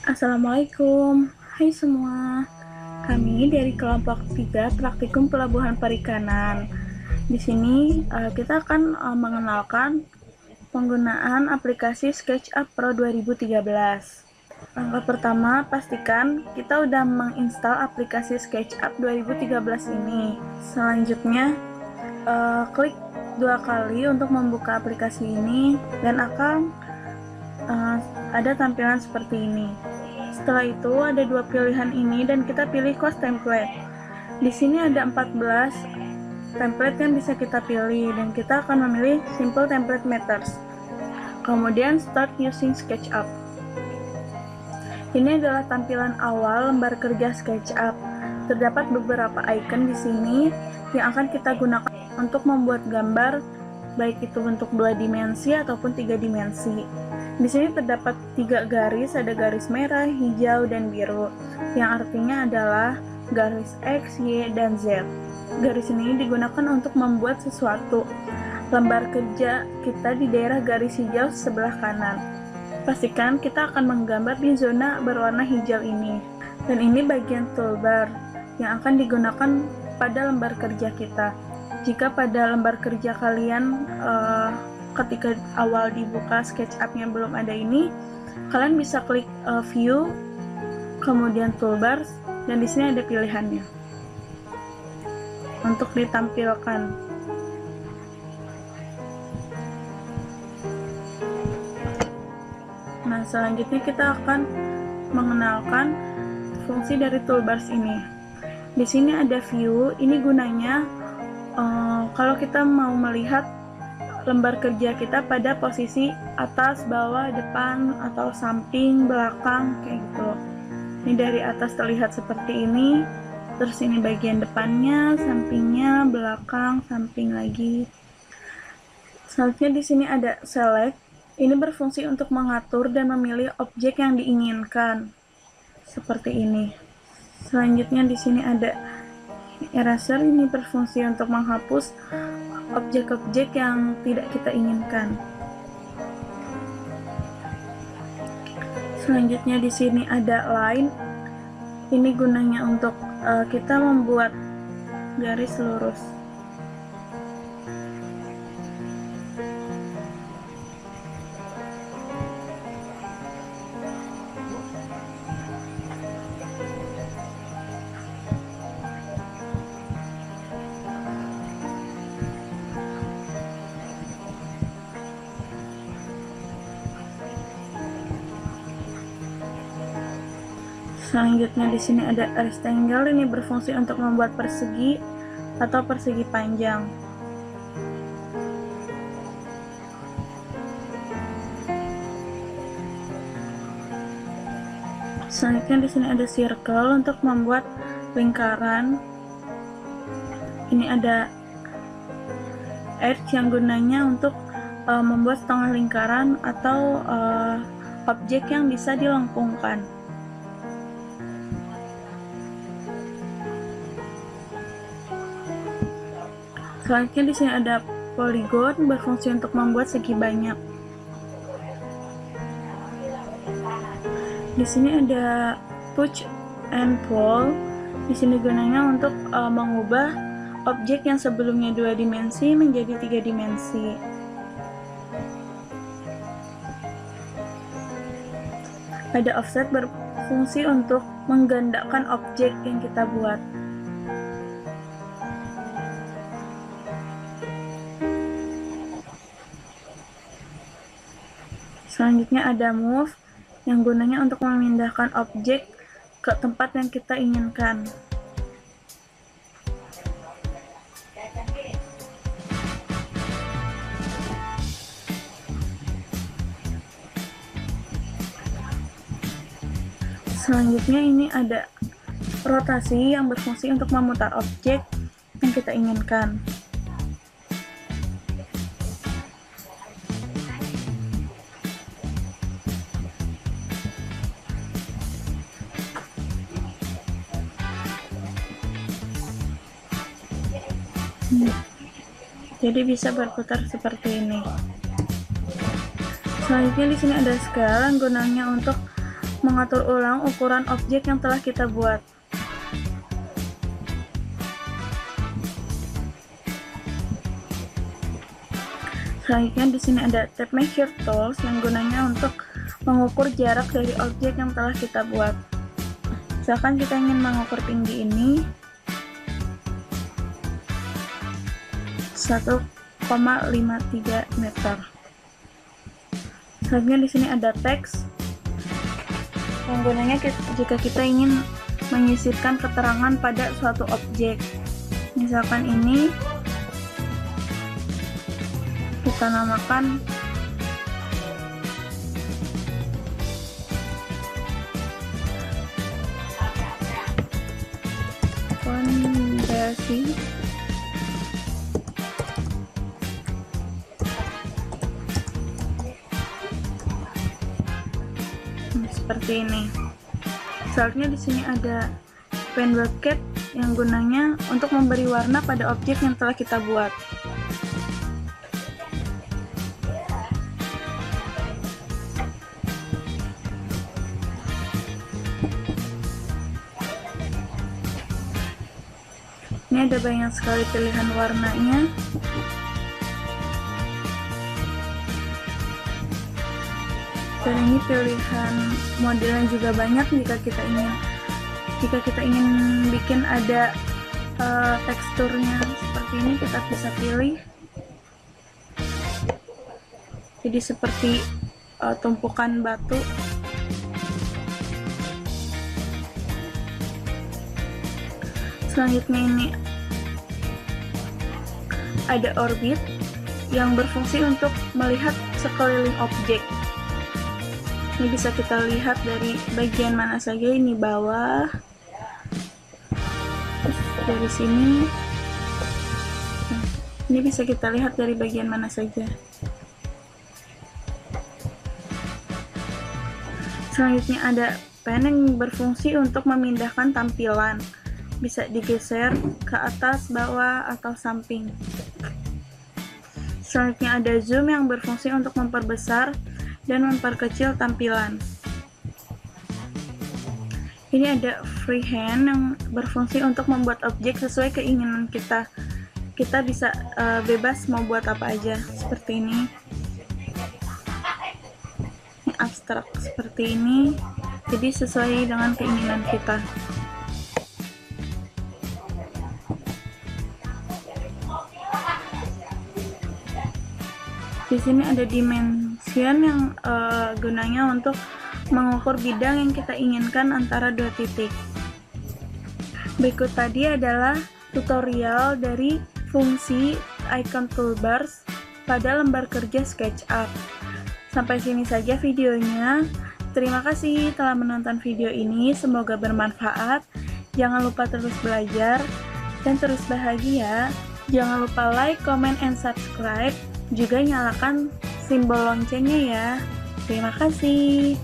Assalamualaikum, hai semua. Kami dari kelompok 3 Praktikum Pelabuhan Perikanan. Di sini kita akan mengenalkan penggunaan aplikasi SketchUp Pro 2013. Langkah pertama, pastikan kita udah menginstal aplikasi SketchUp 2013 ini. Selanjutnya, klik 2 kali untuk membuka aplikasi ini dan akan ada tampilan seperti ini. Setelah itu ada dua pilihan ini dan kita pilih cost template. Di sini ada 14 template yang bisa kita pilih dan kita akan memilih simple template methods. Kemudian start using SketchUp. Ini adalah tampilan awal lembar kerja SketchUp. Terdapat beberapa icon di sini yang akan kita gunakan untuk membuat gambar, baik itu bentuk 2 dimensi ataupun 3 dimensi. Di sini terdapat 3 garis, ada garis merah, hijau, dan biru, yang artinya adalah garis X, Y, dan Z. Garis ini digunakan untuk membuat sesuatu. Lembar kerja kita di daerah garis hijau sebelah kanan. Pastikan kita akan menggambar di zona berwarna hijau ini. Dan ini bagian toolbar yang akan digunakan pada lembar kerja kita. Jika pada lembar kerja kalian ketika awal dibuka SketchUp-nya belum ada ini, kalian bisa klik view, kemudian toolbars, dan di sini ada pilihannya untuk ditampilkan. Nah, selanjutnya kita akan mengenalkan fungsi dari toolbars ini. Di sini ada view, ini gunanya kalau kita mau melihat lembar kerja kita pada posisi atas, bawah, depan, atau samping, belakang, kayak gitu. Ini dari atas terlihat seperti ini, terus ini bagian depannya, sampingnya, belakang, samping lagi. Selanjutnya di sini ada select. Ini berfungsi untuk mengatur dan memilih objek yang diinginkan, seperti ini. Selanjutnya di sini ada eraser, ini berfungsi untuk menghapus objek-objek yang tidak kita inginkan. Selanjutnya di sini ada line. Ini gunanya untuk kita membuat garis lurus. Selanjutnya di sini ada rectangle, ini berfungsi untuk membuat persegi atau persegi panjang. Selanjutnya di sini ada circle untuk membuat lingkaran. Ini ada edge yang gunanya untuk membuat setengah lingkaran atau objek yang bisa dilengkungkan. Selanjutnya di sini ada polygon, berfungsi untuk membuat segi banyak. Di sini ada push and pull. Di sini gunanya untuk mengubah objek yang sebelumnya 2 dimensi menjadi 3 dimensi. Ada offset, berfungsi untuk menggandakan objek yang kita buat. Selanjutnya ada move, yang gunanya untuk memindahkan objek ke tempat yang kita inginkan. Selanjutnya ini ada rotasi yang berfungsi untuk memutar objek yang kita inginkan. Jadi bisa berputar seperti ini. Selanjutnya di sini ada scale yang gunanya untuk mengatur ulang ukuran objek yang telah kita buat. Selanjutnya di sini ada tab Measure Tools yang gunanya untuk mengukur jarak dari objek yang telah kita buat. Misalkan kita ingin mengukur tinggi ini 1,53 meter. Selanjutnya di sini ada teks yang gunanya jika kita ingin menyisipkan keterangan pada suatu objek. Misalkan ini kita namakan fondasi seperti ini. Selanjutnya di sini ada pen bucket yang gunanya untuk memberi warna pada objek yang telah kita buat. Ini ada banyak sekali pilihan warnanya. Dan ini pilihan modelnya juga banyak jika kita ingin bikin ada teksturnya seperti ini, kita bisa pilih. Jadi seperti tumpukan batu. Selanjutnya ini ada orbit yang berfungsi untuk melihat sekeliling objek. Ini bisa kita lihat dari bagian mana saja, ini bawah, terus dari sini. Ini bisa kita lihat dari bagian mana saja. Selanjutnya ada pen yang berfungsi untuk memindahkan tampilan. Bisa digeser ke atas, bawah, atau samping. Selanjutnya ada zoom yang berfungsi untuk memperbesar dan memperkecil tampilan. Ini ada freehand yang berfungsi untuk membuat objek sesuai keinginan kita. Kita bisa bebas mau buat apa aja, seperti ini. Ini abstrak seperti ini, jadi sesuai dengan keinginan kita. Di sini ada dimension yang gunanya untuk mengukur bidang yang kita inginkan antara dua titik. Berikut tadi adalah tutorial dari fungsi icon toolbars pada lembar kerja SketchUp. Sampai sini saja videonya. Terima kasih telah menonton video ini, semoga bermanfaat. Jangan lupa terus belajar dan terus bahagia. Jangan lupa like, comment, and subscribe. Juga nyalakan simbol loncengnya ya. Terima kasih.